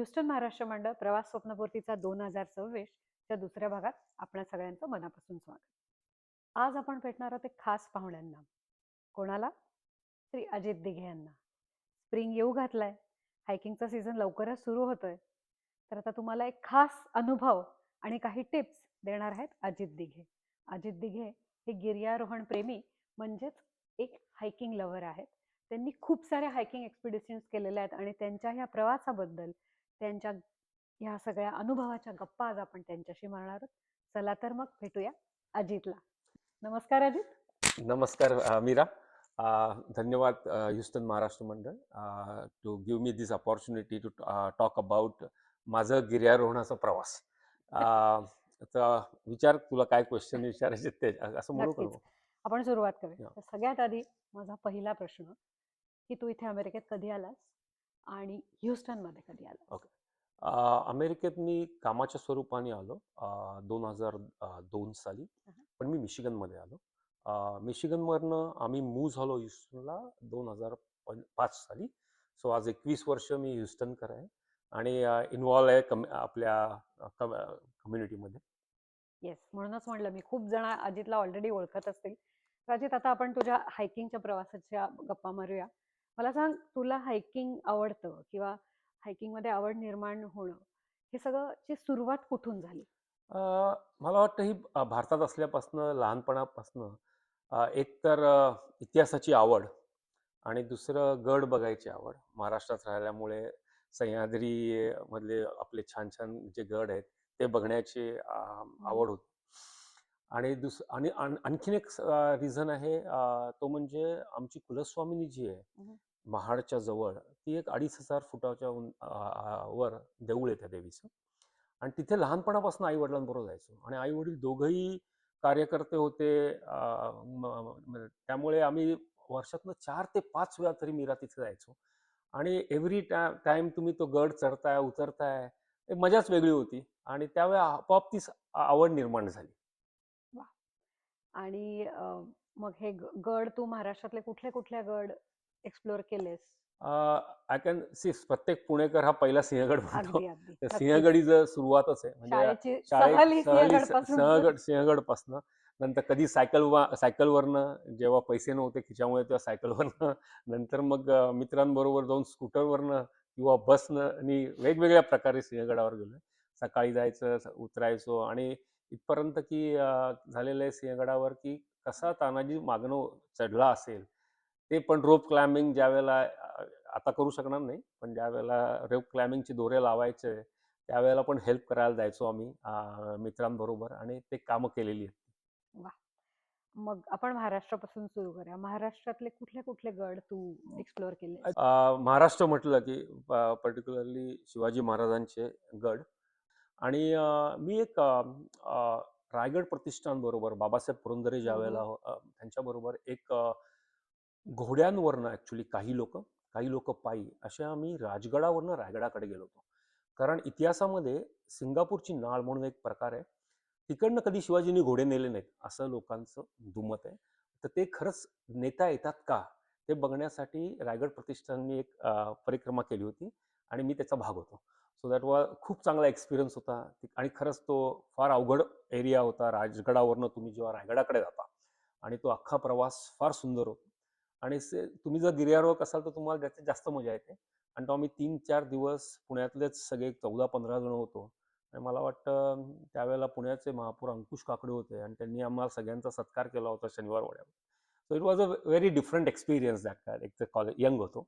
Houston Maharashtra मंडळ प्रवास स्वप्नपूर्तीचा 2026 च्या दुसऱ्या भागात आपल्या सगळ्यांचं मनापासून स्वागत. आज आपण भेटणार आहोत एक खास पाहुण्यांना. कोणाला? श्री अजित दिघे यांना. स्प्रिंग येऊ घातलाय, हायकिंगचा सीझन लवकरच सुरू होतोय, तर आता तुम्हाला एक खास अनुभव आणि काही टिप्स देणार आहेत अजित दिघे. अजित दिघे हे गिर्यारोहण प्रेमी म्हणजेच एक हायकिंग लव्हर आहेत. त्यांनी खूप साऱ्या हायकिंग एक्सपिडिशन्स केलेल्या आहेत आणि त्यांच्या ह्या प्रवासाबद्दल, त्यांच्या ह्या सगळ्या अनुभवाच्या गप्पा आज आपण त्यांच्याशी मारणार आहोत. चला तर मग भेटूया अजितला. नमस्कार अजित. नमस्कार मीरा. धन्यवाद Houston Maharashtra Mandal to give me this opportunity to talk about माझं गिर्यारोहणाचा प्रवास. तर विचार, तुला काय क्वेश्चन विचारायचे ते असं म्हणू का? नक्कीच आपण सुरुवात करूया. तर सगळ्यात आधी माझा पहिला प्रश्न की तू इथे अमेरिकेत कधी आलास आणि ह्युस्टन मध्ये कधी आलास? ओके. अमेरिकेत मी कामाच्या स्वरूपाने आलो 2002 साली, पण मी मिशिगनमध्ये आलो. मिशिगनवरनं आम्ही मूव्ह झालो ह्युस्टनला 2005 साली. सो आज 21 वर्ष मी ह्युस्टनकर आहे आणि इन्व्हॉल्व आहे आपल्या कम्युनिटीमध्ये. येस, म्हणूनच म्हणलं मी, खूप जण अजितला ऑलरेडी ओळखत असतील. तर अजित, आता आपण तुझ्या हायकिंगच्या प्रवासाच्या गप्पा मारूया. मला सांग, तुला हायकिंग आवडतं किंवा हायकिंग मध्ये आवड निर्माण होणं, हे सगळं ची सुरुवात कुठून झाली? मला वाटतं ही भारतात असल्यापासनं, लहानपणापासनं एक तर इतिहासाची आवड आणि दुसरं गड बघायची आवड. महाराष्ट्रात राहिल्यामुळे सह्याद्री मधले आपले छान छान जे गड आहेत ते बघण्याची आवड होती. आणि आणखीन एक रिझन आहे, तो म्हणजे आमची कुलस्वामिनी जी आहे महाडच्या जवळ, ती एक 2500 फुटाच्या वर देऊळ आहे त्या देवीचं. आणि तिथे लहानपणापासून आई वडिलांबरोबर जायचो आणि आई वडील दोघंही कार्यकर्ते होते. त्यामुळे आम्ही वर्षातनं 4 ते 5 वेळा तरी मीरा तिथे जायचो. आणि एव्हरी टाइम तुम्ही तो गड चढताय उतरताय, एक मजाच वेगळी होती आणि त्यावेळी आपोआप ती आवड निर्माण झाली. वा. आणि मग हे गड, तू महाराष्ट्रातले कुठले कुठले गड एक्सप्लोर केलेस? आय कॅन सी, प्रत्येक पुणेकर हा पहिला सिंहगड म्हणतो. अगदी अगदी, तर नक्कीच. सिंहगड जर सुरुवातच आहे, म्हणजे शाळेची सहल ही सिंहगड सिंहगडपासनं. नंतर कधी सायकलवरनं, जेव्हा पैसे नव्हते खिच्यामुळे, तेव्हा सायकलवरनं. नंतर मग मित्रांबरोबर जाऊन स्कूटरवरनं किंवा बसनं आणि वेगवेगळ्या प्रकारे सिंहगडावर गेलोय. सकाळी जायचं, उतरायचो आणि इथपर्यंत की झालेलं आहे सिंहगडावर की कसा तानाजी मागणं चढला असेल ते. पण रोप क्लाइम्बिंग ज्या वेळेला आता करू शकणार नाही, पण ज्या वेळेला रोप क्लाइम्बिंगचे दोरे लावायचे त्यावेळेला पण हेल्प करायला जायचो आम्ही मित्रांबरोबर आणि ते कामं केलेली आहेत. वा. मग आपण महाराष्ट्रापासून सुरू करूया. महाराष्ट्रातले कुठले कुठले गड तू एक्सप्लोर केले? महाराष्ट्र म्हटलं की पर्टिक्युलरली शिवाजी महाराजांचे गड. आणि मी एक रायगड प्रतिष्ठान बरोबर, बाबासाहेब पुरंदरे ज्या वेळेला त्यांच्याबरोबर एक घोड्यांवरनं, ऍक्च्युली काही लोक पायी, अशा आम्ही राजगडावरनं रायगडाकडे गेलो होतो. कारण इतिहासामध्ये सिंगापूरची नाळ म्हणून एक प्रकार आहे, तिकडनं कधी शिवाजींनी घोडे नेले नाहीत असं लोकांचं दुमत आहे. तर ते खरंच नेता येतात का, ते बघण्यासाठी रायगड प्रतिष्ठाननी एक परिक्रमा केली होती आणि मी त्याचा भाग होतो. सो दॅट वॉज खूप चांगला एक्सपिरियन्स होता. आणि खरंच तो फार अवघड एरिया होता. राजगडावरनं तुम्ही जेव्हा रायगडाकडे जाता आणि तो अख्खा प्रवास फार सुंदर होतो. आणि तुम्ही जर गिर्यारोहक असाल तर तुम्हाला त्याच्यात जास्त मजा येते. आणि तो आम्ही 3-4 दिवस पुण्यातलेच सगळे 14-15 जण होतो. आणि मला वाटतं त्यावेळेला पुण्याचे महापौर अंकुश काकडे होते आणि त्यांनी आम्हाला सगळ्यांचा सत्कार केला होता शनिवार वाड्यावर. So it was a very different experience that काय. एक तर कॉलेज यंग होतो,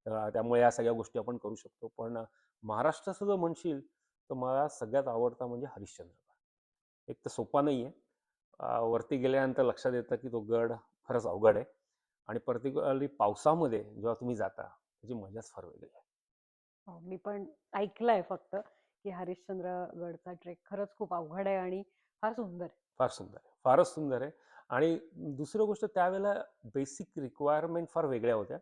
त्यामुळे या सगळ्या गोष्टी आपण करू शकतो. पण महाराष्ट्राचं जर म्हणशील तर मला सगळ्यात आवडता म्हणजे हरिश्चंद्रगड. एक तर सोपा नाही आहे, वरती गेल्यानंतर लक्षात येतं की तो गड खरंच अवघड आहे. आणि पर्टिक्युलरली पावसामध्ये जेव्हा तुम्ही जाता त्याची मजाच फार वेगळी आहे. मी पण ऐकलंय फक्त की हरिश्चंद्रगडचा ट्रेक खरंच खूप अवघड आहे आणि फार सुंदर आहे. फार सुंदर आहे, फारच सुंदर आहे. आणि दुसरं गोष्ट, त्यावेळेला बेसिक रिक्वायरमेंट फार वेगळ्या होत्या.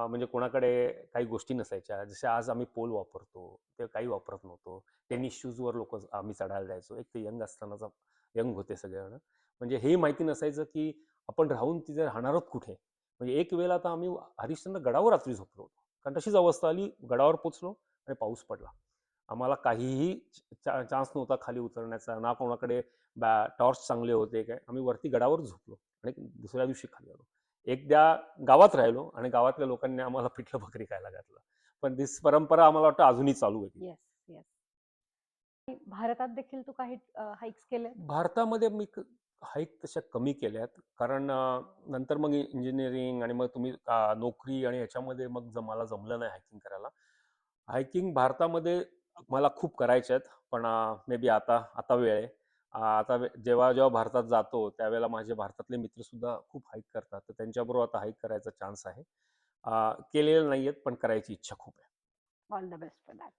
म्हणजे कोणाकडे काही गोष्टी नसायच्या. जसे आज आम्ही पोल वापरतो, ते काही वापरत नव्हतो. टेनिस शूजवर लोक आम्ही चढायला जायचो. एक तर यंग असतानाचा, यंग होते सगळेजण, म्हणजे हेही माहिती नसायचं की आपण राहून तिथे राहणार आहोत कुठे. म्हणजे एक वेळेला आता आम्ही हरिश्चंद्र गडावर रात्री झोपलो होतो, कारण तशीच अवस्था आली. गडावर पोचलो आणि पाऊस पडला. आम्हाला काहीही चान्स नव्हता खाली उतरण्याचा, ना कोणाकडे टॉर्च चांगले होते काय. आम्ही वरती गडावर झोपलो आणि दुसऱ्या दिवशी खाली आलो. एकदा गावात राहिलो आणि गावातल्या लोकांनी आम्हाला पिठलं भाकरी खायला घातलं. पण दिस परंपरा आम्हाला वाटतं अजूनही चालू आहे ती. Yes, yes. भारतात देखील तू काही हाइक्स केले? भारतामध्ये मी हाईक तशा कमी केल्यात. कारण नंतर मग इंजिनिअरिंग आणि मग तुम्ही नोकरी आणि ह्याच्यामध्ये मग मला जमलं नाही हायकिंग करायला. हायकिंग भारतामध्ये मला खूप करायच्या आहेत, पण मे बी आता आता वेळ आहे. आता जेव्हा जेव्हा भारतात जातो त्यावेळेला माझे भारतातले मित्रसुद्धा खूप हाईक करतात. तर त्यांच्याबरोबर आता हाईक करायचा चान्स आहे. केलेले नाही आहेत, पण करायची इच्छा खूप आहे. All the best for that.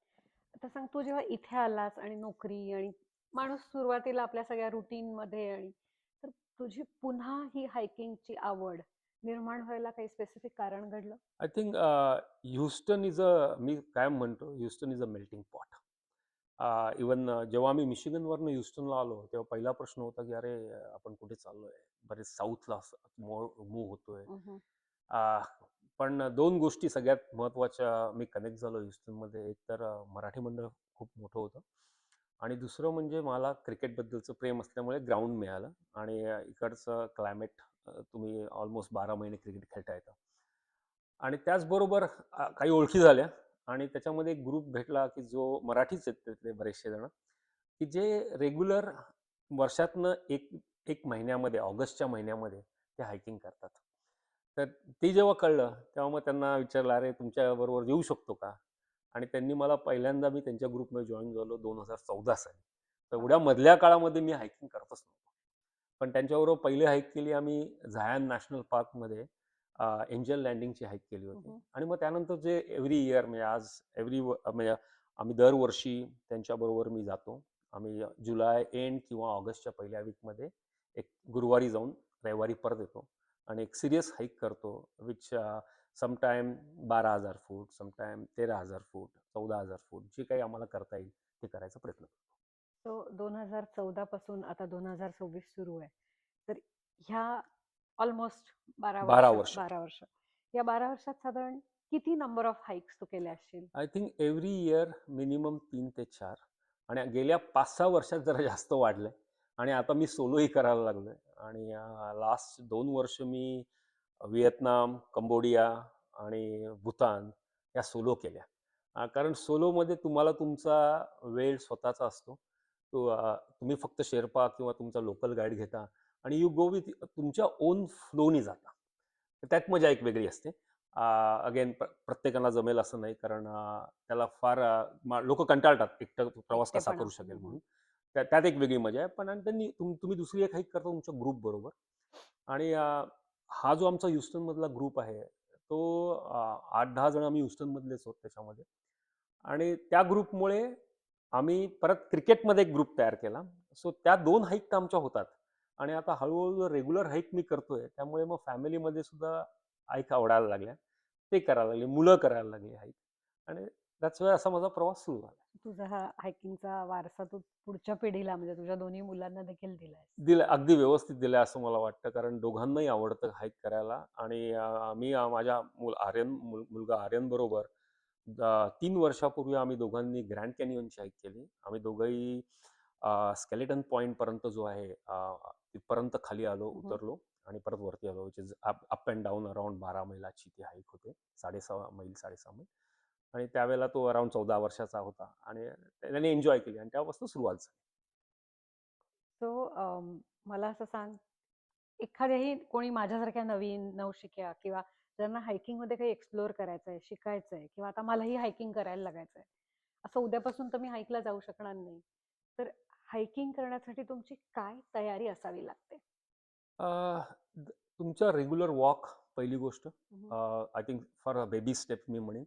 आता सांग, तू जेव्हा इथे आलास आणि नोकरी आणि माणूस सुरुवातीला आपल्या सगळ्या रुटीनमध्ये आणि तर तुझी पुन्हा ही हायकिंगची आवड निर्माण व्हायला काही स्पेसिफिक कारण घडलं? आय थिंक ह्युस्टन मी काय म्हणतो, Houston is a melting pot. Even जेव्हा आम्ही मिशिगनवरनं ह्युस्टनला आलो तेव्हा पहिला प्रश्न होता की अरे आपण कुठे चाललोय, बरेच साऊथला मूव्ह होतोय. हम्म. आ, पण दोन गोष्टी सगळ्यात महत्त्वाच्या मी कनेक्ट झालो ह्युस्टनमध्ये. एक तर मराठी मंडळ खूप मोठं होतं आणि दुसरं म्हणजे मला क्रिकेटबद्दलचं प्रेम असल्यामुळे ग्राउंड मिळालं आणि इकडचं क्लायमेट, तुम्ही ऑलमोस्ट 12 महिने क्रिकेट खेळता येतं. आणि त्याचबरोबर काही ओळखी झाल्या आणि त्याच्यामध्ये एक ग्रुप भेटला की जो मराठीच आहेत त्यातले बरेचसे जण, की जे रेग्युलर वर्षातनं एक एक महिन्यामध्ये, ऑगस्टच्या महिन्यामध्ये ते हायकिंग करतात. तर ते जेव्हा कळलं तेव्हा मग त्यांना विचारलं, अरे तुमच्याबरोबर येऊ शकतो का? आणि त्यांनी मला पहिल्यांदा मी त्यांच्या ग्रुपमध्ये जॉईन झालो 2014 साली. तर एवढ्या मधल्या काळामध्ये मी हायकिंग करतच नव्हतो. पण त्यांच्याबरोबर पहिली हाईक केली आम्ही झायन नॅशनल पार्कमध्ये. एंजल लँडिंगची हाईक केली होती हम्म. आणि मग त्यानंतर जे एव्हरी इयर म्हणजे आज म्हणजे आम्ही दरवर्षी त्यांच्याबरोबर मी जातो. आम्ही जुलै एंड किंवा ऑगस्टच्या पहिल्या वीकमध्ये एक गुरुवारी जाऊन रविवारी परत येतो आणि एक सिरियस हाईक करतो, विच समटाईम 12,000 फूट, समटाईम 13,000 फूट, 14,000 फूट, जे काही आम्हाला करता येईल ते करायचा प्रयत्न करतो. सो 2014 पासून आता 2026 सुरू आहे, तर ह्या ऑलमोस्ट 12 वर्ष 12 वर्ष, या 12 वर्षात साधारण किती नंबर ऑफ हाईक्स तू केले असतील? I think every year minimum 3 ते 4. आणि गेल्या 5-6 वर्षात जरा जास्त वाढलंय आणि आता मी सोलोही करायला लागलोय आणि लास्ट 2 वर्ष मी व्हिएतनाम, कंबोडिया आणि भूतान या सोलो केल्या. कारण सोलोमध्ये तुम्हाला तुमचा वेळ स्वतःचा असतो. तुम्ही फक्त शेर्पा किंवा तुमचा लोकल गाईड घेता आणि यू गो विथ तुमच्या ओन फ्लोनी जाता. तर त्यात मजा एक वेगळी असते. अगेन प्रत्येकाला जमेल असं नाही, कारण त्याला फार लोक कंटाळतात एकटं प्रवास कसा एकटेपणा. करू शकेल म्हणून. त्यात एक वेगळी मजा आहे. पण आणि त्यांनी तुम्ही दुसरी एक हाईक करता तुमच्या ग्रुप बरोबर. आणि हा जो आमचा ह्युस्टनमधला ग्रुप आहे तो 8-10 जण आम्ही ह्युस्टनमधलेच आहोत त्याच्यामध्ये. आणि त्या ग्रुपमुळे आम्ही परत क्रिकेटमध्ये एक ग्रुप तयार केला. सो त्या 2 हाईक तर आमच्या होतात आणि आता हळूहळू रेग्युलर हाईक मी करतोय. त्यामुळे मग फॅमिलीमध्ये सुद्धा हाईक आवडायला लागल्या. ते करायला लागले, मुलं करायला लागली हाईक आणि त्याच वेळी असा माझा प्रवास सुरू झाला. तुझा हा हायकिंगचा वारसा तू पुढच्या पिढीला म्हणजे तुझ्या दोन्ही मुलांना देखील दिलायस. दिलं, अगदी व्यवस्थित दिलं असं मला वाटतं, कारण दोघांनाही आवडतं हाईक करायला. आणि मी माझ्या मुलगा आर्यन बरोबर 3 वर्षापूर्वी आम्ही दोघांनी ग्रँड कॅनियनची हाईक केली. आम्ही दोघंही स्केलेटन पॉईंट पर्यंत जो आहे तिथपर्यंत खाली आलो, उतरलो आणि परत वरती आलो, which is up and down around 12 मैलाची ती हाईक होते. 6.5 मैल आणि त्यावेळेला तो अराउंड 14 वर्षाचा होता आणि त्याने एन्जॉय केली आणि त्यापासून सुरुवात झाली. सो मला असं सांग, एखाद्याही कोणी माझ्यासारख्या नवीन नवशिक्या किंवा ज्यांना हायकिंग मध्ये काही एक्सप्लोअर करायचंय, शिकायचंय किंवा आता मलाही हायकिंग करायला लागायचंय, असं उद्यापासून तर मी हाईकला जाऊ शकणार नाही, तर हायकिंग करण्यासाठी तुमची काय तयारी असावी लागते? तुमचा रेग्युलर वॉक पहिली गोष्ट. Hmm. I think for a baby step मी म्हणेन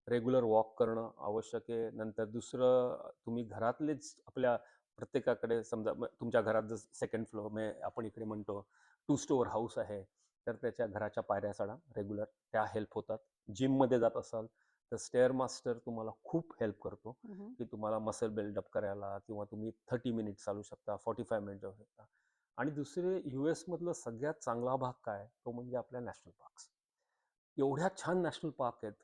रेग्युलर वॉक करणं आवश्यक आहे. नंतर दुसरं, तुम्ही घरातलेच आपल्या प्रत्येकाकडे समजा तुमच्या घरात जर सेकंड फ्लोअर म्हणजे आपण इकडे म्हणतो 2 स्टोअर हाऊस आहे, तर त्याच्या घराच्या पायऱ्या चढा रेग्युलर, त्या हेल्प होतात. जिममध्ये जात असाल तर स्टेअर मास्टर तुम्हाला खूप हेल्प करतो, हम्म. की तुम्हाला मसल बिल्डअप करायला, किंवा तुम्ही 30 मिनिट चालू शकता, 45 मिनिट जाऊ शकता. आणि दुसरे US मधलं सगळ्यात चांगला भाग काय, तो म्हणजे आपल्या नॅशनल पार्क्स. एवढ्या छान नॅशनल पार्क आहेत.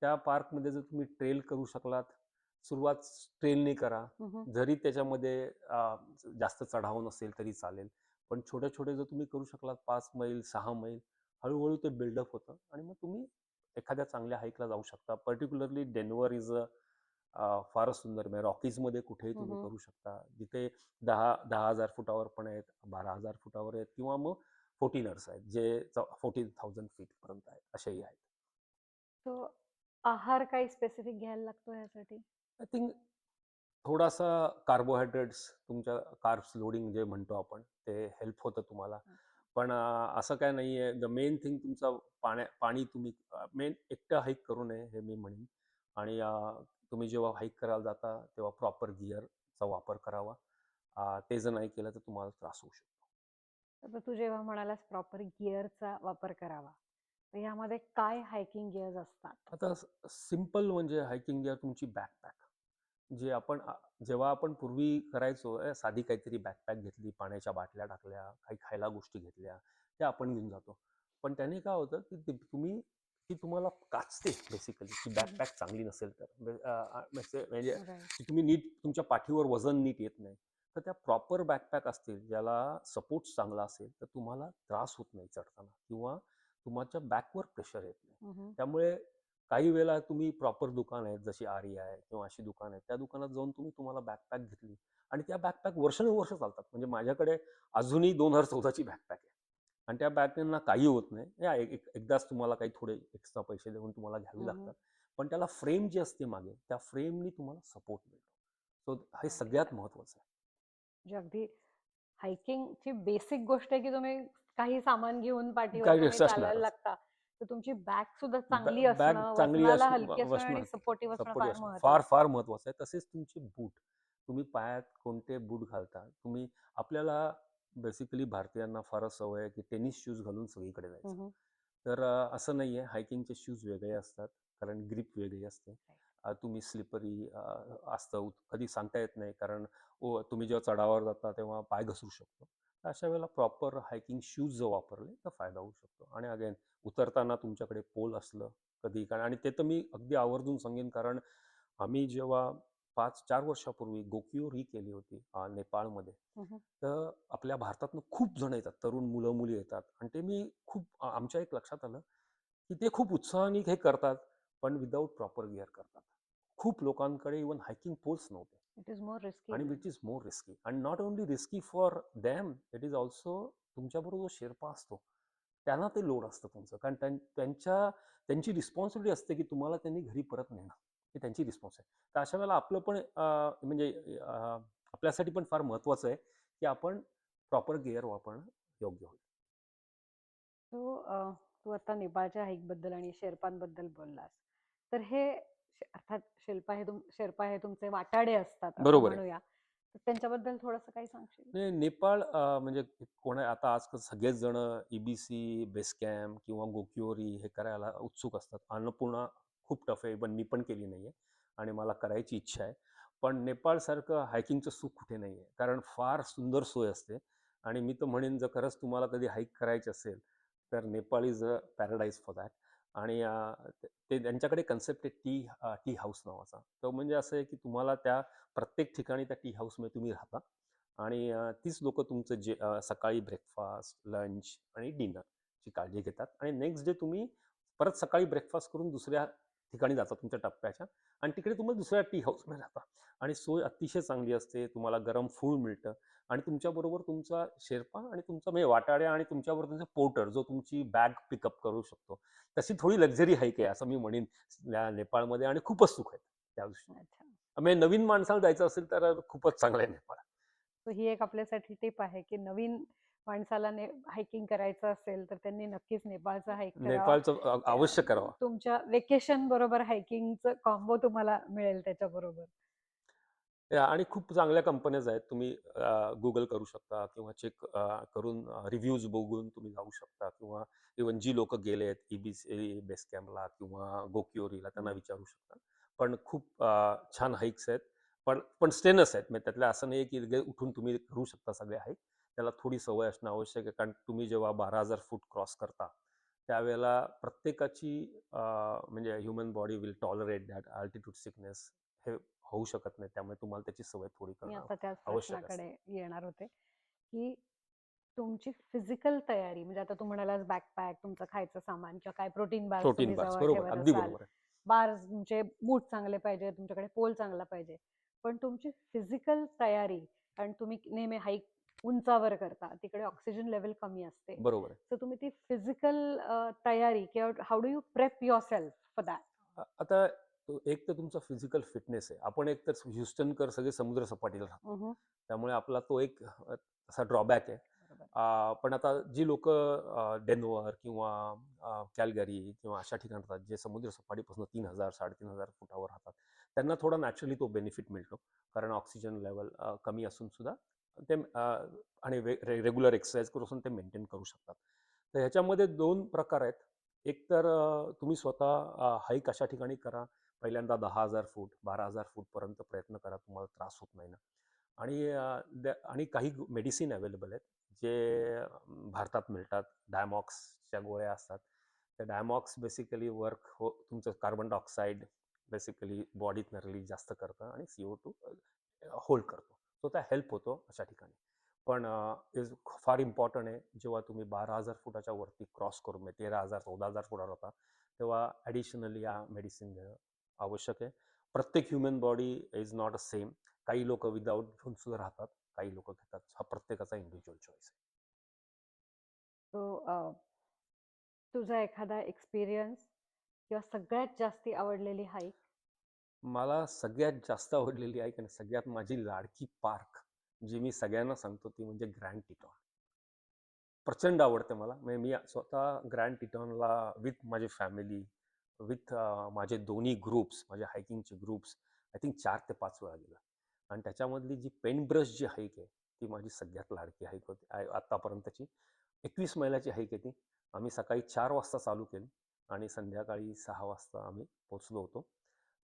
त्या पार्कमध्ये जर तुम्ही ट्रेल करू शकलात सुरुवात ट्रेननी करा. हम्म. जरी त्याच्यामध्ये जास्त चढाव नसेल तरी चालेल. पण छोटे छोटे जर तुम्ही करू शकलात 5 मैल 6 मैल, हळूहळू ते बिल्डअप होतं आणि मग तुम्ही एखाद्या चांगल्या हाईकला जाऊ शकता. पर्टिक्युलरली डेन्व्हर इज फारच सुंदर. म्हणजे रॉकीजमध्ये कुठेही तुम्ही करू शकता, जिथे 10,000 फुटावर पण आहेत, 12,000 फुटावर आहेत, किंवा मग 14ers आहेत, जे 14,000 फीट पर्यंत आहेत, असेही आहेत. तो आहार काही स्पेसिफिक घ्यायला लागतो यासाठी? आय थिंक थोडासा कार्बोहायड्रेट्स, तुमच्या कार्ब्स लोडिंग जे म्हणतो आपण, ते हेल्प होतं तुम्हाला. पण असं काय नाही आहे. द मेन थिंग तुमचा पाणी तुम्ही मेन एकटं हाईक करू नये हे मी म्हणेन. आणि तुम्ही जेव्हा हाईक करायला जाता तेव्हा प्रॉपर गिअरचा वापर करावा. ते जर नाही केलं तर तुम्हाला त्रास होऊ शकतो. आता तू जेव्हा म्हणालास प्रॉपर गिअरचा वापर करावा, तर यामध्ये काय हायकिंग गिअर्स असतात? आता सिम्पल म्हणजे हायकिंग गिअर तुमची बॅकपॅक, जे आपण जेव्हा आपण पूर्वी करायचो, साधी काहीतरी बॅकपॅक घेतली, पाण्याच्या बाटल्या टाकल्या, काही खायला गोष्टी घेतल्या, त्या आपण घेऊन जातो. पण त्याने काय होतं की ती तुम्हाला काचते बेसिकली, ती बॅकपॅक चांगली नसेल तर. म्हणजे राईट. की तुम्ही नीट तुमच्या पाठीवर वजन नीट येत नाही. तर त्या प्रॉपर बॅकपॅक असतील, ज्याला सपोर्ट चांगला असेल, तर तुम्हाला त्रास होत नाही चढताना, किंवा तुमच्या बॅकवर प्रेशर येत नाही. त्यामुळे काही वेळेला तुम्ही प्रॉपर दुकान आहेत, जशी आर्या आहे किंवा अशी दुकान आहेत, त्या दुकानात जाऊन तुम्हाला बॅकपॅक घेतली आणि त्या बॅकपॅक वर्षानुवर्ष चालतात. म्हणजे माझ्याकडे अजूनही 2014ची बॅकपॅक आहे आणि त्या बॅकपॅकना काही होत नाही. एकदाच तुम्हाला काही थोडे एक्स्ट्रा पैसे देऊन तुम्हाला घ्यावी लागतात. पण त्याला फ्रेम जी असते मागे, त्या फ्रेमनी तुम्हाला सपोर्ट मिळतो. सो हे सगळ्यात महत्वाचं आहे. म्हणजे अगदी हायकिंगची बेसिक गोष्ट आहे की तुम्ही काही सामान घेऊन पाठीवर काही तुम्ही चालायला असणारच. लागता, तर तुमची बॅग सुद्धा चांगली बॅग असणं, चांगली वजनाला हलकी असणं असणं, आणि सपोर्टिव्ह असणं सपोर्टिव्ह फार असणं फार महत्वाचं आहे. फार महत्वाचं आहे. तसेच तुमचे बूट, तुम्ही पायात कोणते बूट घालता. आपल्याला बेसिकली भारतीयांना फारच सवय आहे की टेनिस शूज घालून सगळीकडे जायचं. तर असं नाही आहे. हायकिंगचे शूज वेगळे असतात, कारण ग्रिप वेगळी असते. तुम्ही स्लिपरी असतं, कधी सांगता येत नाही, कारण तुम्ही जेव्हा चढावर जाता तेव्हा पाय घसरू शकतो. तर अशा वेळेला प्रॉपर हायकिंग शूज जर वापरले तर फायदा होऊ शकतो. आणि अगेन, उतरताना तुमच्याकडे पोल असलं कधी, कारण आणि ते तर मी अगदी आवर्जून सांगेन, कारण आम्ही जेव्हा 5-4 वर्षापूर्वी गोकियोरी केली होती नेपाळमध्ये, तर आपल्या भारतातनं खूप जण येतात, तरुण मुलं मुली येतात, आणि ते मी खूप आमच्या एक लक्षात आलं की ते खूप उत्साहाने हे करतात, पण विदाऊट प्रॉपर गिअर करतात. खूप लोकांकडे इवन हायकिंग पोल्स नव्हते. It is more risky. आणि which is more risky, and not only risky for them, it is also तुमच्याबरोबर जो शेर्पा असतो त्यांना ते लोड असतं तुमचं, कारण त्यांची रिस्पॉन्सिबिलिटी असते की तुम्हाला त्यांनी घरी परत नेणं, ही त्यांची रिस्पॉन्स आहे. तर अशा वेळेला आपलं पण म्हणजे आपल्यासाठी पण फार महत्त्वाचं आहे की आपण प्रॉपर गिअर वापरणं योग्य होईल. तू आता नेपाळच्या हाईक बद्दल आणि शेर्पांबद्दल बोललास, तर हे अर्थात शेर्पा हे तुमचे वाटाडे असतात असं बरोबर आहे. म्हणूया, तर त्यांच्याबद्दल थोडंसं काही सांगशील? नेपाळ म्हणजे आता आजकाल सगळेच जण EBC, बेस कॅम्प किंवा गोकियोरी हे करायला उत्सुक असतात. अन्नपूर्णा खूप टफ आहे, पण मी पण केली नाहीये आणि मला करायची इच्छा आहे. पण नेपाळसारखं हायकिंगचं सुख कुठे नाही आहे, कारण फार सुंदर सोय असते. आणि मी तर म्हणेन, जर खरंच तुम्हाला कधी हाईक करायची असेल तर Nepal is a paradise for that. आणि ते त्यांच्याकडे कन्सेप्ट आहे टी हाऊस नावाचा. तो म्हणजे असं आहे की तुम्हाला त्या प्रत्येक ठिकाणी त्या टी हाऊसमध्ये तुम्ही राहता, आणि तीच लोक तुमचं सकाळी ब्रेकफास्ट, लंच आणि डिनरची काळजी घेतात. आणि नेक्स्ट डे तुम्ही परत सकाळी ब्रेकफास्ट करून दुसऱ्या ठिकाणी जाता तुमच्या टप्प्याच्या, आणि तिकडे तुम्ही दुसऱ्या टी हाऊसमध्ये राहता. आणि सोय अतिशय चांगली असते, तुम्हाला गरम फूड मिळतं, आणि तुमच्याबरोबर तुमचा शेर्पा आणि तुमचा म्हणजे वाटाड्या आणि तुमच्याबरोबर तुमचा पोर्टर, जो तुमची बॅग पिकअप करू शकतो. तशी थोडी लक्झरी हाईक आहे असं मी म्हणेन नेपाळमध्ये, आणि खूपच सुख आहे त्या दृष्टीने. अच्छा. म्हणजे नवीन माणसाला जायचं असेल तर खूपच चांगलं आहे नेपाळ. तर ही एक आपल्यासाठी टिप आहे की नवीन माणसाला हायकिंग करायचं असेल तर त्यांनी नक्कीच नेपाळचा हाईक करावा. नेपाळचं अवश्य करावं. तुमच्या वेकेशन बरोबर हायकिंगचं कॉम्बो तुम्हाला मिळेल त्याच्याबरोबर. आणि खूप चांगल्या कंपन्याज आहेत. तुम्ही गुगल करू शकता, किंवा चेक करून रिव्ह्यूज बघून तुम्ही जाऊ शकता, किंवा इवन जी लोक गेले आहेत EBC बेस कॅम्पला किंवा गोकियोरीला त्यांना विचारू शकता. पण खूप छान हाईक्स आहेत, पण स्टेनस आहेत. म्हणजे त्यातलं असं नाही की उठून तुम्ही करू शकता सगळे हाईक. त्याला थोडी सवय असणं आवश्यक आहे, कारण तुम्ही जेव्हा 12,000 फूट क्रॉस करता त्यावेळेला प्रत्येकाची म्हणजे human body will tolerate that altitude sickness, हे होऊ शकत नाही. त्यामुळे तुम्हाला त्याची सवय थोडी मी करणं आता त्याच आवश्यक असते. प्रश्नाकडे येणार होते, की तुमची फिजिकल तयारी म्हणजे आता तू म्हणालास बॅकपॅक, तुमचं खायचं सामान किंवा काय प्रोटीन बार्स प्रोटीन तुम्ही बार्स जवळ बरोबर, ठेवत अगदी असाल, बरोबर आहे. बार्स तुमचे बूट चांगले पाहिजे, तुमच्याकडे पोल चांगला पाहिजे. पण तुमची फिजिकल तयारी, कारण तुम्ही नेहमी हाईक उंचावर करता, तिकडे ऑक्सिजन लेवल कमी असते. बरोबर आहे. सो तुम्ही ती फिजिकल तयारी किंवा how do you prep yourself for that? आता एक तर तुमचा फिजिकल फिटनेस आहे. आपण एक तर ह्युस्टनकर सगळे समुद्र सपाटीला राहतो. त्यामुळे आपला तो एक असा ड्रॉबॅक आहे. बरोबर. पण आता जी लोक डेन्व्हर किंवा कॅलगरी किंवा अशा ठिकाणी राहतात, जे समुद्र सपाटीपासून 3,000 3,500 फुटावर राहतात, त्यांना थोडा नॅचरली तो बेनिफिट मिळतो. कारण ऑक्सिजन लेवल कमी असून सुद्धा ते आणि रेग्युलर एक्सरसाइज करून ते मेंटेन करू शकतात. तर ह्याच्यामध्ये 2 प्रकार आहेत. एक तर तुम्ही स्वतः हाईक अशा ठिकाणी करा. पहिल्यांदा 10,000 फूट, 12,000 फूटपर्यंत प्रयत्न करा. तुम्हाला त्रास होत नाही ना. आणि काही मेडिसिन अवेलेबल आहेत, जे भारतात मिळतात. डायमॉक्सच्या गोळ्या असतात. त्या डायमॉक्स बेसिकली वर्क तुमचं कार्बन डायऑक्साईड बेसिकली बॉडीतनं रिलीज जास्त करतं आणि CO2 होल्ड करतो. सो त्या हेल्प होतो अशा ठिकाणी. पण इज फार इम्पॉर्टंट आहे, जेव्हा तुम्ही 12,000 फुटाच्या वरती क्रॉस करून 13,000 14,000 फुटावर होता, तेव्हा ॲडिशनली या मेडिसिन घेणं आवश्यक आहे. प्रत्येक human body is not a same. काही लोक विदाऊट घेऊन सुद्धा राहतात, काही लोक घेतात. हा प्रत्येकाचा इंडिव्हिज्युअल चॉईस आहे. सो तुझा एखादा एक्सपिरियन्स किंवा सगळ्यात जास्ती आवडलेली हाईक? मला सगळ्यात जास्त आवडलेली आहे की नाही, सगळ्यात माझी लाडकी पार्क जी मी सगळ्यांना सांगतो, ती म्हणजे ग्रँड टिटॉन. प्रचंड आवडते मला. म्हणजे मी स्वतः ग्रँड टिटॉनला विथ माझी फॅमिली, विथ माझे दोन्ही ग्रुप्स, माझे हायकिंगचे ग्रुप्स, आय थिंक 4 ते 5 वेळा गेलो. आणि त्याच्यामधली जी पेन ब्रश जी हाईक आहे, ती माझी सगळ्यात लाडकी हाईक होती आत्तापर्यंतची. 21 मैलाची हाईक आहे ती. आम्ही सकाळी 4 वाजता चालू केली आणि संध्याकाळी 6 वाजता आम्ही पोचलो होतो.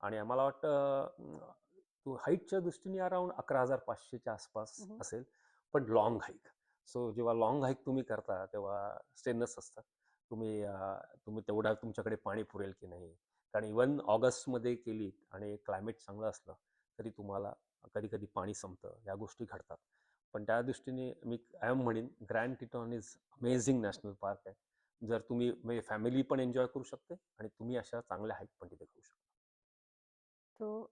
आणि आम्हाला वाटतं हाईटच्या दृष्टीने अराउंड 11,500च्या आसपास असेल, पण लाँग हाईक. सो जेव्हा लाँग हाईक तुम्ही करता, तेव्हा स्ट्रेनच असतं. तुम्ही तेवढा तुमच्याकडे पाणी पुरेल की नाही. कारण इवन ऑगस्टमध्ये केली आणि क्लायमेट चांगलं असलं, तरी तुम्हाला कधी-कधी पाणी संपतं. या गोष्टी घडतात. पण त्या दृष्टीने मी कायम म्हणेन, Grand Teton is amazing national park आहे. जर तुम्ही म्हणजे फॅमिली पण एन्जॉय करू शकते आणि तुम्ही अशा चांगल्या हाईक पण तिथे करू शकता. सो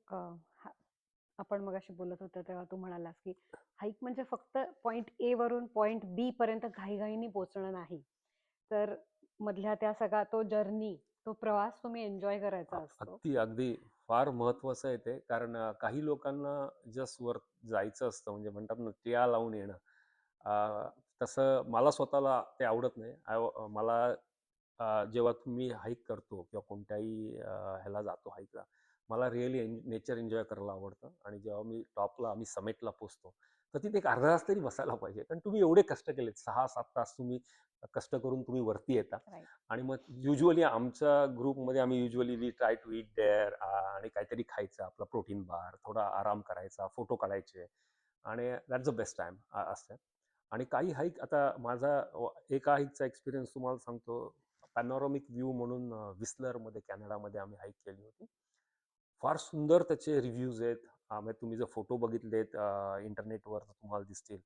आपण मगाशी बोलत होतो तेव्हा तू म्हणालास की हाईक म्हणजे फक्त पॉइंट ए वरून पॉइंट बी पर्यंत घाईघाईने पोहोचणं नाही, तर मधल्या त्या सगळा तो जर्नी, तो प्रवास तुम्ही एन्जॉय करायचा असतो. अगदी अगदी फार महत्वाचं आहे ते. कारण काही लोकांना जस्ट वर जायचं असतं, म्हणजे म्हणतात ना, टिया लावून येणं. अ, तसं मला स्वतःला ते आवडत नाही. मला जेव्हा तुम्ही हाईक करतो किंवा कोणत्याही ह्याला जातो हाईकला, मला रिअली नेचर एन्जॉय करायला आवडतं. आणि जेव्हा मी टॉपला, आम्ही समिटला पोचतो, तर तिथे एक अर्धा तास तरी बसायला पाहिजे. कारण तुम्ही एवढे कष्ट केलेत, 6-7 तास तुम्ही कष्ट करून तुम्ही वरती येता. राईट. आणि मग युज्युअली आमच्या ग्रुपमध्ये आम्ही usually we try to eat there आणि काहीतरी खायचं, आपला प्रोटीन बार, थोडा आराम करायचा, फोटो काढायचे. आणि दॅट्स द बेस्ट टाइम असतं. आणि काही हाईक, आता माझा एका हाईकचा एक्सपिरियन्स तुम्हाला सांगतो. पॅनॉरॉमिक व्ह्यू म्हणून विस्लरमध्ये, कॅनडामध्ये आम्ही हाईक केली होती. फार सुंदर त्याचे रिव्ह्यूज आहेत. म्हणजे तुम्ही जर फोटो बघितलेत इंटरनेटवर तर तुम्हाला दिसतील.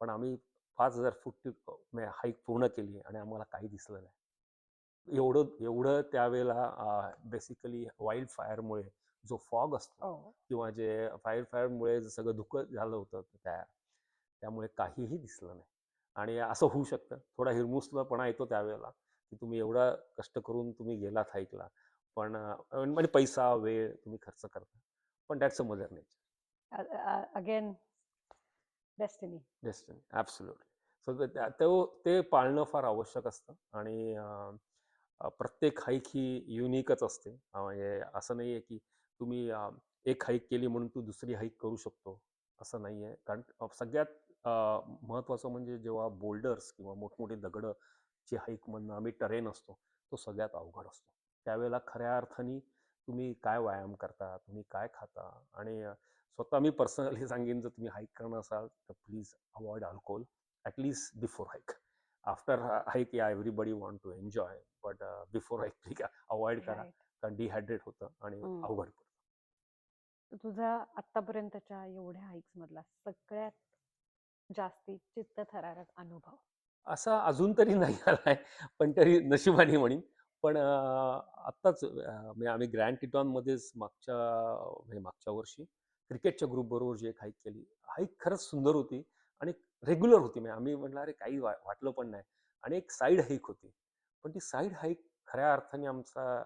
पण आम्ही 5,000 फूट हाईक पूर्ण केली आणि आम्हाला काही दिसलं नाही. एवढं एवढं त्यावेळेला बेसिकली वाईल्ड फायरमुळे जो फॉग असतो, हो. किंवा जे फायरमुळे सगळं धुकं झालं होतं तयार, त्यामुळे काहीही दिसलं नाही. आणि असं होऊ शकतं, थोडा हिरमुसलंपणा येतो त्यावेळेला, की तुम्ही एवढा कष्ट करून तुम्ही गेलात हाईकला, पण म्हणजे पैसा वेळ तुम्ही खर्च करता. पण that's a mother nature. Again destiny. Destiny absolutely. So ते पाळणं फार आवश्यक असतं. आणि प्रत्येक हाईक ही युनिकच असते. म्हणजे असं नाही आहे की तुम्ही एक हाईक केली म्हणून तू दुसरी हाईक करू शकतो, असं नाही आहे. कारण सगळ्यात महत्त्वाचं म्हणजे जेव्हा बोल्डर्स किंवा मोठमोठी दगडं ची हाईकमधनं आम्ही टरेन असतो, तो सगळ्यात अवघड असतो. त्यावेळेला खऱ्या अर्थाने तुम्ही काय व्यायाम करता, तुम्ही काय खाता. आणि स्वतः मी पर्सनली सांगेन, जर तुम्ही हाईक करणार असाल तर please avoid alcohol at least before hike. After hike या everybody want to enjoy, but before hike ठीक आहे, अवॉइड करा. राईट. कारण डिहायड्रेट होतं आणि अवघड पडतं. तुझा आतापर्यंतच्या एवढ्या हाईक्स मधला सगळ्यात जास्ती चित्तथरारक अनुभव? असा अजून तरी नाही आलाय, पण तरी नशिबाने म्हणीन. पण आत्ताच म्हणजे आम्ही ग्रँड टिटॉनमध्येच मागच्या वर्षी क्रिकेटच्या ग्रुपबरोबर जी एक हाईक केली. हाईक खरंच सुंदर होती आणि रेग्युलर होती. म्हणजे आम्ही म्हटलं, "अरे काही वाटलं पण नाही." आणि एक साइड हाईक होती. पण ती साइड हाईक खऱ्या अर्थाने आमचा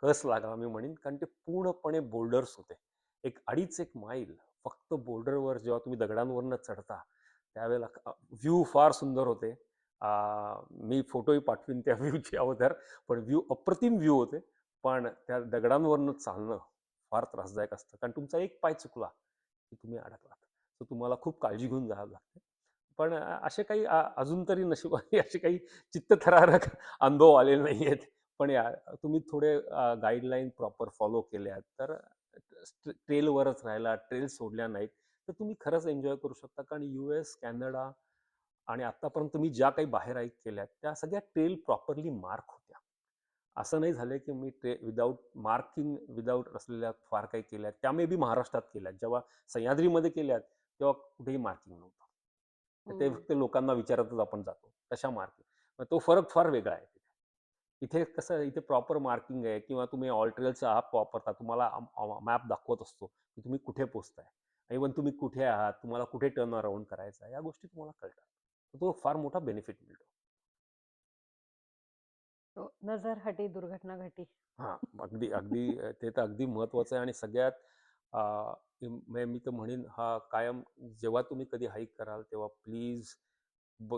कस लागला मी म्हणीन, कारण ते पूर्णपणे बोल्डर्स होते. एक 2.5-1 मैल फक्त बोल्डरवर जेव्हा तुम्ही दगडांवरनं चढता, त्यावेळेला व्ह्यू फार सुंदर होते. मी फोटोही पाठवीन त्या व्ह्यूची अगोदर. पण व्ह्यू अप्रतिम व्ह्यू होते. पण त्या दगडांवरनं चालणं फार त्रासदायक असतं. कारण तुमचा एक पाय चुकला की तुम्ही अडकलात. तर तुम्हाला खूप काळजी घेऊन जावं लागते. पण असे काही अजून तरी नशिबाने असे काही चित्तथरारक अनुभव आलेले नाहीयेत. पण तुम्ही थोडे गाईडलाईन प्रॉपर फॉलो केल्यात तर ट्रेलवरच राहिला, ट्रेल सोडल्या नाहीत, तर तुम्ही खरंच एन्जॉय करू शकता. कारण US, कॅनडा आणि आत्तापर्यंत मी ज्या काही बाहेर हाईक केल्यात, त्या सगळ्या ट्रेल प्रॉपरली मार्क होत्या. असं नाही झालंय की मी विदाऊट असलेल्या फार काही केल्यात. त्या मे बी महाराष्ट्रात केल्यात. जेव्हा सह्याद्रीमध्ये केल्यात, तेव्हा कुठेही मार्किंग नव्हतं. तर ते हम्म. फक्त लोकांना विचारतच आपण जातो. तशा मार्किंग. मग तो फरक फार वेगळा आहे तिथे. इथे कसं आहे, इथे प्रॉपर मार्किंग आहे किंवा तुम्ही ऑलट्रेलचा ॲप वापरता. तुम्हाला मॅप दाखवत असतो की तुम्ही कुठे पोहोचताय. इव्हन तुम्ही कुठे आहात, तुम्हाला कुठे टर्न अराउंड करायचा आहे, या गोष्टी तुम्हाला कळतात. तर तो फार मोठा बेनिफिट मिळतो. तो नजर हटी दुर्घटना घटी. हां, अगदी, अगदी ते तर अगदी महत्त्वाचं आहे आणि सगळ्यात अ, मी तर म्हणेन हा कायम जेव्हा तुम्ही कधी हाईक कराल तेव्हा प्लीज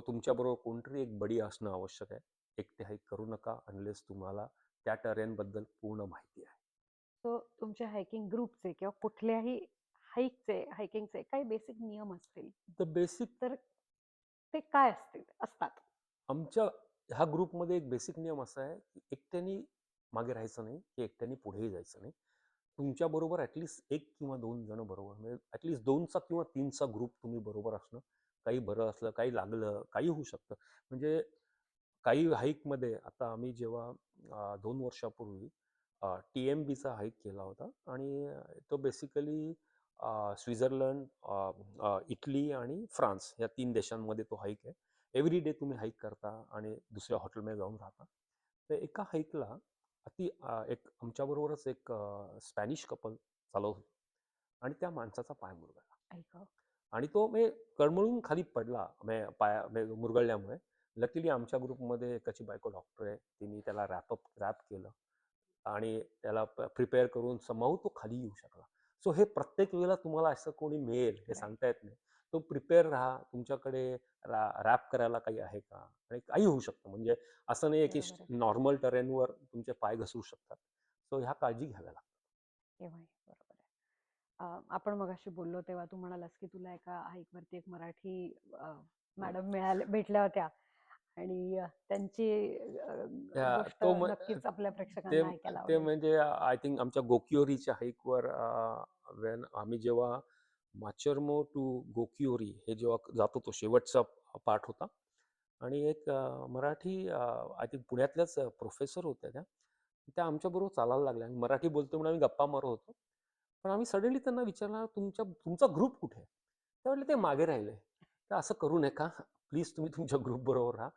तुमच्याबरोबर कोणतरी एक बडी असणं आवश्यक आहे. एकटे हाईक करू नका अनलेस तुम्हाला त्या टेरेनबद्दल पूर्ण माहिती आहे. सो तुमच्या हायकिंग ग्रुपचे किंवा कुठल्याही हायकिंगचे काही बेसिक नियम असतील, द बेसिक तर ते काय असतात? आमच्या ह्या ग्रुपमध्ये एक बेसिक नियम असा आहे की एकट्याने मागे राहायचं नाही की एकट्याने पुढेही जायचं नाही. तुमच्याबरोबर ॲटलीस्ट 1 किंवा 2 जण बरोबर म्हणजे ॲटलीस्ट 2चा किंवा 3चा ग्रुप तुम्ही बरोबर असणं. काही बरं असलं, काही लागलं, काही होऊ शकतं. म्हणजे काही हाईकमध्ये आता आम्ही जेव्हा 2 वर्षापूर्वी TMBचा हाईक केला होता आणि तो बेसिकली स्वित्झर्लंड, इटली आणि फ्रान्स या 3 देशांमध्ये तो हाईक आहे. एव्हरी डे तुम्ही हाईक करता आणि दुसऱ्या हॉटेलमध्ये जाऊन राहता. तर एका हाईकला एक आमच्याबरोबरच एक स्पॅनिश कपल चालवत होतं आणि त्या माणसाचा पाय मुरगळला ऐका. आणि तो म्हणजे कळमळून खाली पडला म्हणजे मुरगळल्यामुळे. लकीली आमच्या ग्रुपमध्ये एकाची बायको डॉक्टर आहे. तिने त्याला रॅप केलं आणि त्याला प्रिपेअर करून समहाऊ तो खाली येऊ शकला. सो हे प्रत्येक वेळेला तुम्हाला असं कोणी मिळेल हे राईट. सांगता येत नाही. तो प्रिपेअर राहा. तुमच्याकडे रॅप करायला काही आहे का? आणि काही होऊ शकतं. म्हणजे असं नाही आहे की बरोबर आहे. नॉर्मल टेरेनवर तुमचे पाय घसरू शकतात. सो ह्या काळजी घ्याव्या लागतात. केव्हाही बरोबर आहे. आपण मगाशी बोललो तेव्हा तू म्हणालास की तुला एका हाईकवरती एक मराठी मॅडम भेटल्या होत्या आणि त्यांची त्या गोष्ट तो नक्कीच आपल्या ते प्रेक्षकांना ऐकायला ते आवडेल. म्हणजे आय थिंक आमच्या गोकियोरीच्या हाईकवर वेन आम्ही जेव्हा माचरमो टू गोकियोरी हे जेव्हा जातो तो शेवटचा पार्ट होता आणि एक मराठी आय थिंक पुण्यातल्याच प्रोफेसर होत्या त्या. त्या आमच्याबरोबर चालायला लागल्या आणि मराठी बोलतो म्हणून आम्ही गप्पा मारत होतो. पण आम्ही सडनली त्यांना विचारलं, तुमचा ग्रुप कुठे आहे? त्या म्हटले ते मागे राहिले. तर असं करू नका. प्लीज तुम्ही तुमच्या ग्रुपबरोबर राहा.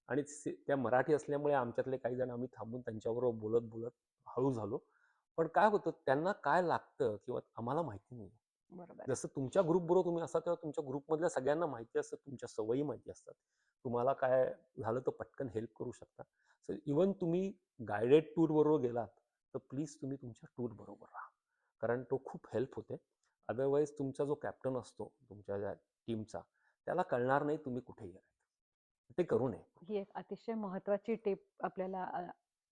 आणि त्या मराठी असल्यामुळे आमच्यातले काही जण आम्ही थांबून त्यांच्याबरोबर बोलत बोलत हळू झालो. पण काय होतं त्यांना काय लागतं किंवा आम्हाला माहिती नाही. बरोबर आहे. जसं तुमच्या ग्रुपबरोबर तुम्ही असा तेव्हा तुमच्या ग्रुपमधल्या सगळ्यांना माहिती असतं, तुमच्या सवयी माहिती असतात. तुम्हाला काय झालं तर पटकन हेल्प करू शकता. सो इव्हन तुम्ही गायडेड टूर बरोबर गेलात तर प्लीज तुम्ही तुमच्या टूर बरोबर राहा. कारण तो खूप हेल्प होते. अदरवाईज तुमचा जो कॅप्टन असतो तुमच्या ज्या टीमचा त्याला कळणार नाही तुम्ही कुठे गेलात. ते करू नये. ही एक अतिशय महत्वाची टिप आपल्याला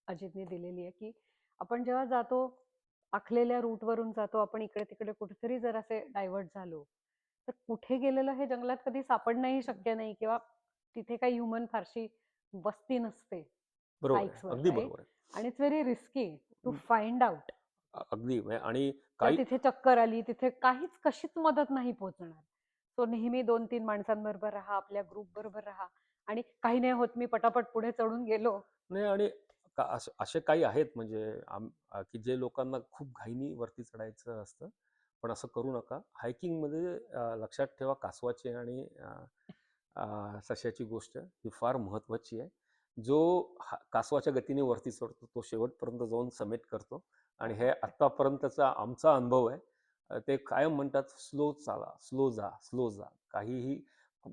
अजितने दिलेली आहे की आपण जेव्हा जातो, आखलेल्या रूटवरून जातो, आपण इकडे तिकडे कुठेतरी जर असे डायव्हर्ट झालो, तर कुठे गेलेलं हे जंगलात कधी सापडणंही शक्य नाही किंवा तिथे काही ह्युमन फारशी वस्ती नसते बरोबर आहे. हाईक्सवर, अगदी राईट? बरोबर आहे. आणि it's very risky to find out. अगदी आणि जर काही तिथे चक्कर आली, तिथे कशीच मदत नाही पोहोचणार. सो नेहमी 2-3 माणसांबरोबर राहा, आपल्या ग्रुप बरोबर राहा आणि काही नाही होत, मी पटापट पुढे चढून गेलो. नाही आणि असे काही आहेत म्हणजे की जे लोकांना खूप घाईनी वरती चढायचं असतं. पण असं करू नका. हायकिंगमध्ये लक्षात ठेवा कासवाची आणि सश्याची गोष्ट ही फार महत्त्वाची आहे. जो कासवाच्या गतीने वरती चढतो तो शेवटपर्यंत जाऊन समेट करतो आणि हे आत्तापर्यंतचा आमचा अनुभव आहे. ते कायम म्हणतात स्लो चाला, स्लो जा, स्लो जा. काहीही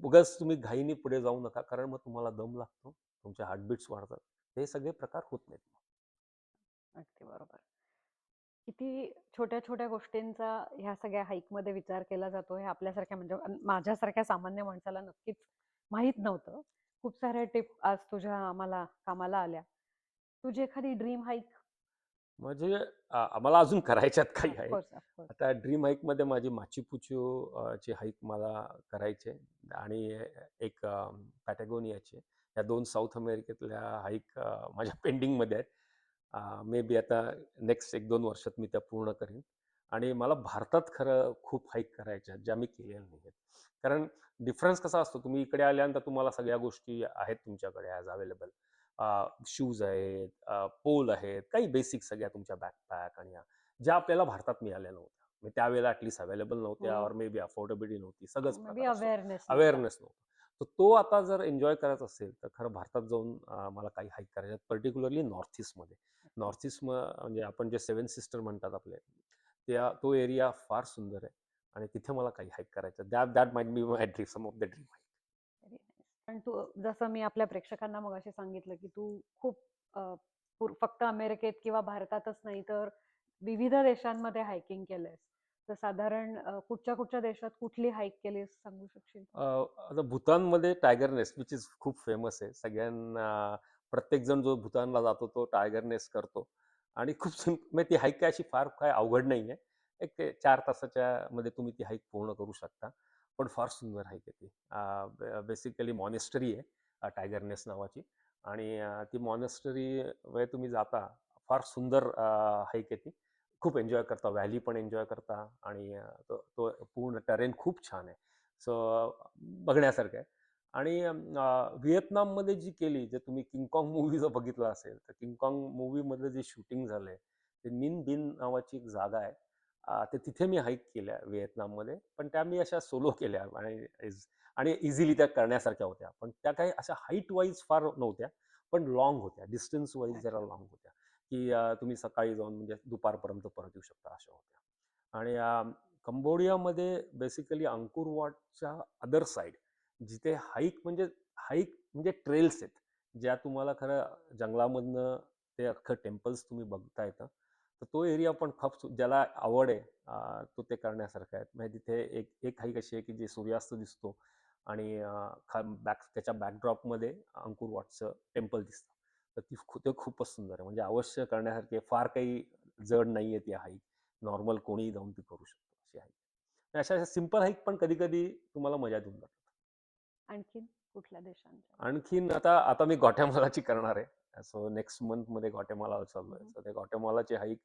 उगाच तुम्ही घाईने पुढे जाऊ नका, कारण मग तुम्हाला दम लागतो, तुमचे हार्टबीट्स वाढतात. हे सगळे प्रकार होत नाहीत. अगदी बरोबर. किती छोट्या-छोट्या गोष्टींचा ह्या सगळ्या हाईकमध्ये विचार केला जातो हे आपल्यासारख्या म्हणजे माझ्यासारख्या सामान्य माणसाला नक्कीच माहीत नव्हतं. खूप साऱ्या टिप आज तुझ्या आम्हाला कामाला आल्या. तुझी एखादी ड्रीम हाईक? म्हणजे आम्हाला अजून करायच्यात काही of hike. Course, of course. आता ड्रीम हाईकमध्ये माझी माचू पिच्चू ची हाईक मला करायची आहे आणि एक पॅटागोनियाची. या 2 साऊथ अमेरिकेतल्या हाईक माझ्या पेंडिंगमध्ये आहेत. मे बी आता नेक्स्ट 1-2 वर्षात मी त्या पूर्ण करीन. आणि मला भारतात खरं खूप हाईक करायच्या आहेत, ज्या मी केलेल्या नाही आहेत. कारण डिफरन्स कसा असतो, तुम्ही इकडे आल्यानंतर तुम्हाला सगळ्या गोष्टी आहेत तुमच्याकडे ॲज अवेलेबल. शूज आहेत, पोल आहेत, काही बेसिक सगळ्या तुमच्या बॅकपॅक आणि ज्या आपल्याला भारतात मिळाल्या नव्हत्या. म्हणजे त्यावेळेला ॲटलीस्ट अवेलेबल नव्हत्या ऑर मे बी अफोर्डेबिलिटी नव्हती. सगळंच मे बी प्रकार असतो. अवेअरनेस नव्हता. अवेअरनेस नव्हता. तर तो आता जर एन्जॉय करायचा असेल तर खरं भारतात जाऊन मला काही हाईक करायचे आहेत, पर्टिक्युलरली नॉर्थ ईस्टमध्ये. नॉर्थ ईस्ट म्हणजे आपण जे 7 सिस्टर म्हणतात आपले, तो एरिया फार सुंदर आहे आणि तिथे मला काही हाईक करायचं. That that might be my dream, some of the dream hike. Very nice. पण तू जसं मी आपल्या प्रेक्षकांना मगाशी सांगितलं, की तू खूप फक्त अमेरिकेत किंवा भारतातच नाही तर विविध देशांमध्ये हायकिंग केलंयस. तर साधारण कुठच्या देशात कुठली हाईक केलीस सांगू शकशील? आता भूतानमध्ये टायगर नेस्ट विच इज खूप फेमस आहे. सगळ्यांना प्रत्येक जण जो भूतानला जातो तो टायगर नेस्ट करतो आणि खूप म्हणजे ती हाईक काय अशी फार काय अवघड नाही आहे. एक ते 4 तासाच्या मध्ये तुम्ही ती हाईक पूर्ण करू शकता. पण फार सुंदर हाईक आहे ती. बेसिकली मॉनेस्टरी आहे टायगर नेस्ट नावाची आणि ती मॉनेस्टरी मध्ये तुम्ही जाता. फार सुंदर हाईक आहे ती. खूप एन्जॉय करता, व्हॅली पण एन्जॉय करता आणि तो तो पूर्ण टेरेन खूप छान आहे. सो बघण्यासारखं आहे. आणि व्हिएतनाममध्ये जी केली, जे तुम्ही किंगकॉंग मूव्ही जर बघितला असेल, तर किंगकॉंग मूव्हीमधलं जे शूटिंग झालंय, ते निन बिन नावाची एक जागा आहे. तर तिथे मी हाईक केल्या व्हिएतनाममध्ये. पण त्या मी अशा सोलो केल्या आणि इझिली त्या करण्यासारख्या होत्या. पण त्या काही अशा हाईट वाईज फार नव्हत्या, पण लाँग होत्या. डिस्टन्स वाईज जरा अच्छा. लाँग होत्या, की तुम्ही सकाळी जाऊन म्हणजे दुपारपर्यंत परत येऊ शकता अशा होत्या. आणि कंबोडियामध्ये बेसिकली अंकुर वॉटच्या अदर साइड, जिथे हाईक म्हणजे ट्रेल्स आहेत, ज्या तुम्हाला खरं जंगलामधनं ते अख्खं टेम्पल्स तुम्ही बघता येतं. तर तो एरिया पण खूप ज्याला आवड आहे तो ते करण्यासारखा आहे. म्हणजे तिथे एक एक हाईक अशी आहे की जे सूर्यास्त दिसतो आणि त्याच्या बॅकड्रॉपमध्ये अंकुर वॉटचं टेम्पल दिसतं. तर ते खूपच सुंदर आहे. म्हणजे अवश्य करण्यासारखी आहे. फार काही जड नाही आहे ती हाईक. नॉर्मल कोणीही जाऊन ती करू शकतो अशी हाईक. अशा अशा सिंपल हाईक पण कधी-कधी तुम्हाला मजा देऊन जातात. आणखीन कुठल्या देशांच्या? आणखीन आता आता मी ग्वाटेमालाची करणार आहे. सो नेक्स्ट मंथमध्ये ग्वाटेमालाला चाललोय. हम्म. सो ते ग्वाटेमालाची हाईक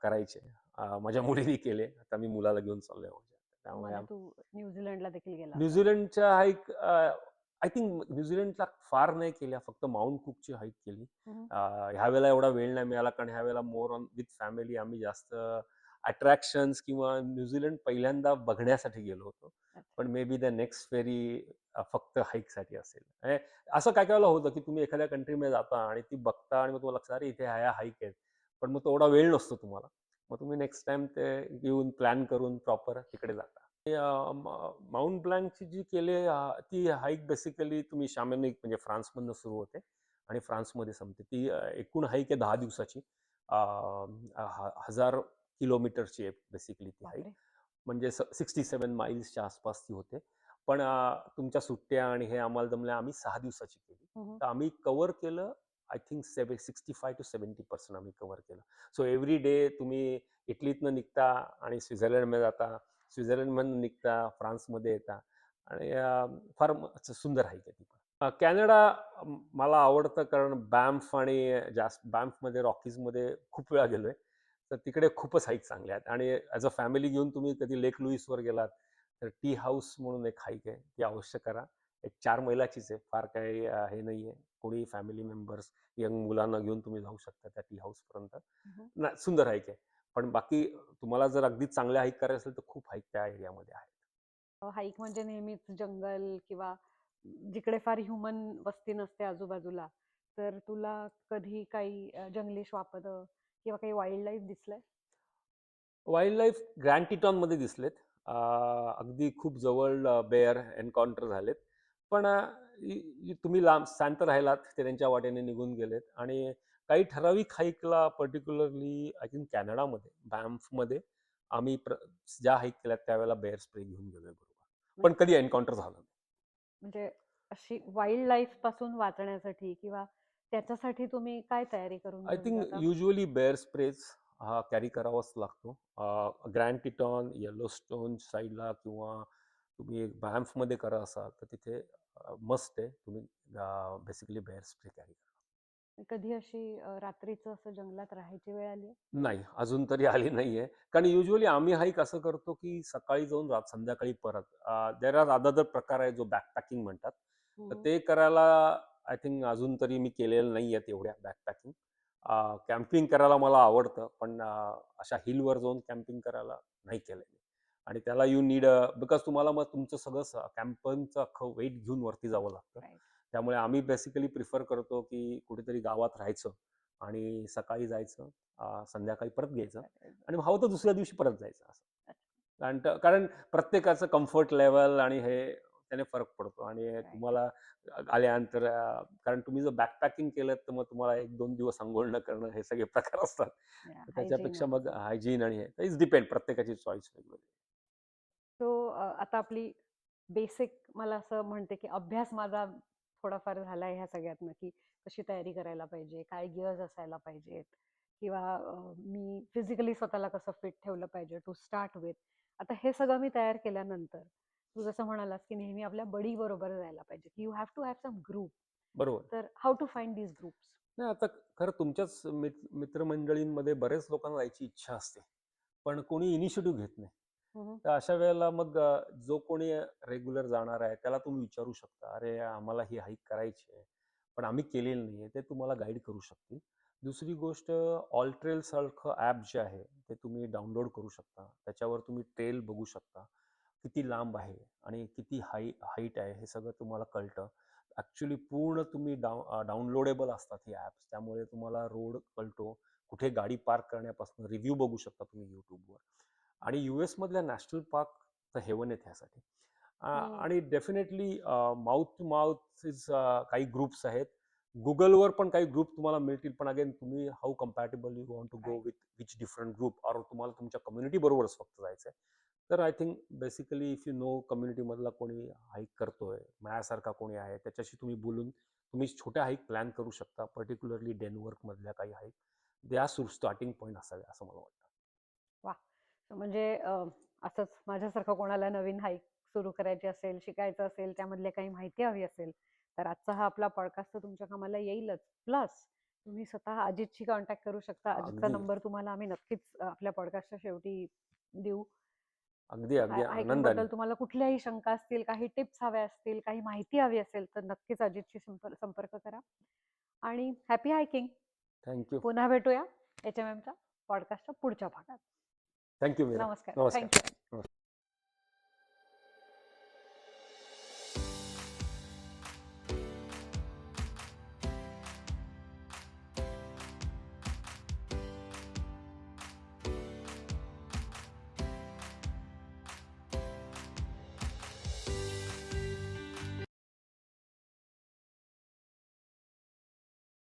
करायची आहे. माझ्या मुलीने केले. आता मी मुलाला घेऊन चाललोय माझ्या. त्यामुळे मला तू न्यूझीलंडला देखील गेला होता. न्यूझीलंडच्या हाईक आय थिंक न्यूझीलंडला फार नाही केल्या, फक्त माउंट कुकची हाईक केली. हम्म. ह्यावेळेला एवढा वेळ नाही मिळाला, कारण ह्यावेळेला मोर ऑन विथ फॅमिली आम्ही जास्त अट्रॅक्शन्स किंवा न्यूझीलंड पहिल्यांदा बघण्यासाठी गेलो होतो. अच्छा. पण मे बी द नेक्स्ट फेरी फक्त हाईकसाठी असेल. असं काय काय वेळेला होतं की तुम्ही एखाद्या कंट्रीमध्ये जाता आणि ती बघता आणि मग तुम्हाला लक्षात अरे इथे ह्या हाईक आहेत. पण मग तेवढा वेळ नसतो तुम्हाला. मग तुम्ही नेक्स्ट टाइम ते घेऊन प्लॅन करून प्रॉपर तिकडे जाता. माउंट ब्लँकची जी केली ती हाईक बेसिकली तुम्ही शामनिक म्हणजे फ्रान्समधनं सुरू होते आणि फ्रान्समध्ये संपते. ती एकूण हाईक आहे 10 दिवसाची. 1000 किलोमीटरची आहे बेसिकली ती हाईक. बापरे. म्हणजे 67 माईल्सच्या आसपास ती होते. पण तुमच्या सुट्ट्या आणि हे आम्हाला जमल्या, आम्ही 6 दिवसाची केली. हम्म. तर आम्ही कव्हर केलं आय थिंक 65% to 70% आम्ही कव्हर केलं. सो एव्हरी डे तुम्ही इटलीतनं निघता आणि स्वित्झर्लंडमध्ये जाता, स्वित्झर्लंडमधून निघता फ्रान्समध्ये येता आणि फार सुंदर हाईक आहे ती पण. कॅनडा मला आवडतं, कारण बॅम्फ आणि बॅम्फमध्ये रॉकीजमध्ये खूप वेळा गेलोय. तर तिकडे खूपच हाईक चांगल्या आहेत आणि ॲज अ फॅमिली घेऊन तुम्ही कधी लेक लुईसवर गेलात तर टी हाऊस म्हणून एक हाईक आहे, ती अवश्य करा. एक 4 मैलाचीच आहे, फार काही हे नाही आहे. कोणी फॅमिली मेंबर्स, यंग मुलांना घेऊन तुम्ही जाऊ शकता त्या टी हाऊसपर्यंत. हम्म. सुंदर हाईक आहे. पण बाकी तुम्हाला जर अगदी चांगले हाईक करायचं असेल तर खूप हाईक त्या एरियामध्ये आहेत. हाईक म्हणजे नेहमीच जंगल किंवा जिकडे फार ह्युमन वस्ती नसते आजूबाजूला. तर तुला कधी काही जंगली श्वापदं किंवा काही वाईल्ड लाईफ दिसलंय? वाईल्ड लाईफ ग्रँड टिटॉनमध्ये दिसलेत. अगदी खूप जवळ बेअर एन्काउंटर झालेत. पण तुम्ही लांब शांत राहिलात, ते त्यांच्या वाटेने निघून गेलेत. आणि काही ठराविक हाईकला पर्टिक्युलरली आय थिंक कॅनडामध्ये, बॅम्फमध्ये आम्ही ज्या हाईक केल्यात त्यावेळेला बेअर स्प्रे घेऊन गेलोय बरोबर. पण कधी एन्काउंटर झालं नाही. म्हणजे अशी वाईल्ड लाईफ पासून वाचण्यासाठी किंवा त्याच्यासाठी तुम्ही काय तयारी करून आय घेऊन थिंक जाता? युजली बेअर स्प्रेज हा कॅरी करावाच लागतो. ग्रँड टिटॉन, येलोस्टोन साईडला किंवा तुम्ही बॅम्फमध्ये करा असाल तर तिथे मस्ट आहे तुम्ही बेसिकली बेअर स्प्रे कॅरी करा. कधी अशी रात्रीचं असं जंगलात राहायची वेळ आली आहे? नाही, अजून तरी आली नाहीये. कारण युजुअली आम्ही हाईक असं करतो की सकाळी जाऊन संध्याकाळी परत. देअर आर अदर प्रकार आहे जो बॅकपॅकिंग म्हणतात. तर ते करायला आय थिंक अजून तरी मी केलेलं नाहीये तेवढ्या बॅकपॅकिंग. कॅम्पिंग करायला मला आवडतं, पण अशा हिलवर जाऊन कॅम्पिंग करायला नाही केलंय. आणि त्याला यू नीड बिकॉज तुम्हाला मग तुमचं सगळं कॅम्पिंगचं अख्खं वेट घेऊन वरती जावं लागतं. राईट. त्यामुळे आम्ही बेसिकली प्रिफर करतो की कुठेतरी गावात राहायचं आणि सकाळी जायचं, संध्याकाळी परत घ्यायचं आणि हवं तर दुसऱ्या दिवशी परत जायचं असं. कारण प्रत्येकाचं कम्फर्ट लेवल आणि हे त्याने फरक पडतो. आणि तुम्हाला आल्यानंतर कारण तुम्ही जर बॅकपॅकिंग केलं तर मग तुम्हाला 1-2 दिवस अंघोळ न करणं हे सगळे प्रकार असतात. तर त्याच्यापेक्षा मग हायजीन आणि हे इज डिपेंड, प्रत्येकाची चॉईस वेगवेगळी. सो आता आपली बेसिक मला असं म्हणते की अभ्यास माझा थोडाफार झाला आहे ह्या सगळ्यातनं, की कशी तयारी करायला पाहिजे, काय गिअर्स असायला पाहिजेत किंवा मी फिजिकली स्वतःला कसं फिट ठेवलं पाहिजे टू स्टार्ट विथ. आता हे सगळं मी तयार केल्यानंतर तू जसं म्हणालास की नेहमी आपल्या बडी बरोबर जायला पाहिजे, की you have to have some group. बरोबर. तर how to find these groups? नाही, आता खरं तुमच्याच मित्रमंडळींमध्ये बरेच लोकांना जायची इच्छा असते, पण कोणी इनिशिएटिव्ह घेत नाही. तर अशा वेळेला मग जो कोणी रेग्युलर जाणार आहे त्याला तुम्ही विचारू शकता, अरे आम्हाला ही हाईक करायची आहे पण आम्ही केलेली नाहीये, ते तुम्हाला गाईड करू शकतील. दुसरी गोष्ट, ऑल ट्रेल सारखं ॲप जे आहे ते तुम्ही डाउनलोड करू शकता. त्याच्यावर तुम्ही ट्रेल बघू शकता, किती लांब आहे आणि किती हाईट आहे हे सगळं तुम्हाला कळतं. ॲक्च्युली पूर्ण तुम्ही डाउनलोडेबल असतात ही ॲप्स, त्यामुळे तुम्हाला रोड कळतो, कुठे गाडी पार्क करण्यापासून रिव्ह्यू बघू शकता तुम्ही यूट्यूबवर. आणि US मधल्या नॅशनल पार्क तर हेवन आहेत ह्यासाठी. आणि definitely mouth to mouth is, काही ग्रुप्स आहेत. गुगलवर पण काही ग्रुप तुम्हाला मिळतील, पण अगेन तुम्ही how compatible you want to go with which different group, और तुम्हाला तुमच्या कम्युनिटी बरोबरच फक्त जायचं आहे. तर I think basically if you know कम्युनिटीमधला कोणी हाईक करतोय, माझ्यासारखा कोणी आहे, त्याच्याशी तुम्ही बोलून तुम्ही छोट्या हाईक प्लॅन करू शकता. पर्टिक्युलरली डेन्व्हरमधल्या काही hike they are starting point असावे असं मला वाटतं. वा. म्हणजे असंच माझ्यासारखं कोणाला नवीन हाईक सुरू करायची असेल, शिकायचं असेल, त्यामधले काही माहिती हवी असेल, तर आजचा हा आपला पॉडकास्ट तर तुमच्या कामाला येईलच. प्लस तुम्ही स्वतः अजितशी कॉन्टॅक्ट करू शकता. अजितचा अगदी नंबर तुम्हाला आम्ही नक्कीच आपल्या पॉडकास्टच्या शेवटी देऊ. अगदी अगदी हायकिंग आनंदाने. बद्दल तुम्हाला कुठल्याही शंका असतील, काही टिप्स हव्या असतील, काही माहिती हवी असेल, तर नक्कीच अजितशी संपर्क करा. आणि हॅपी हायकिंग. थँक्यू. पुन्हा भेटूया HMMच्या पॉडकास्टच्या पुढच्या भागात. थँक्यू मीरा. नमस्कार. नमस्कार. थँक्यू.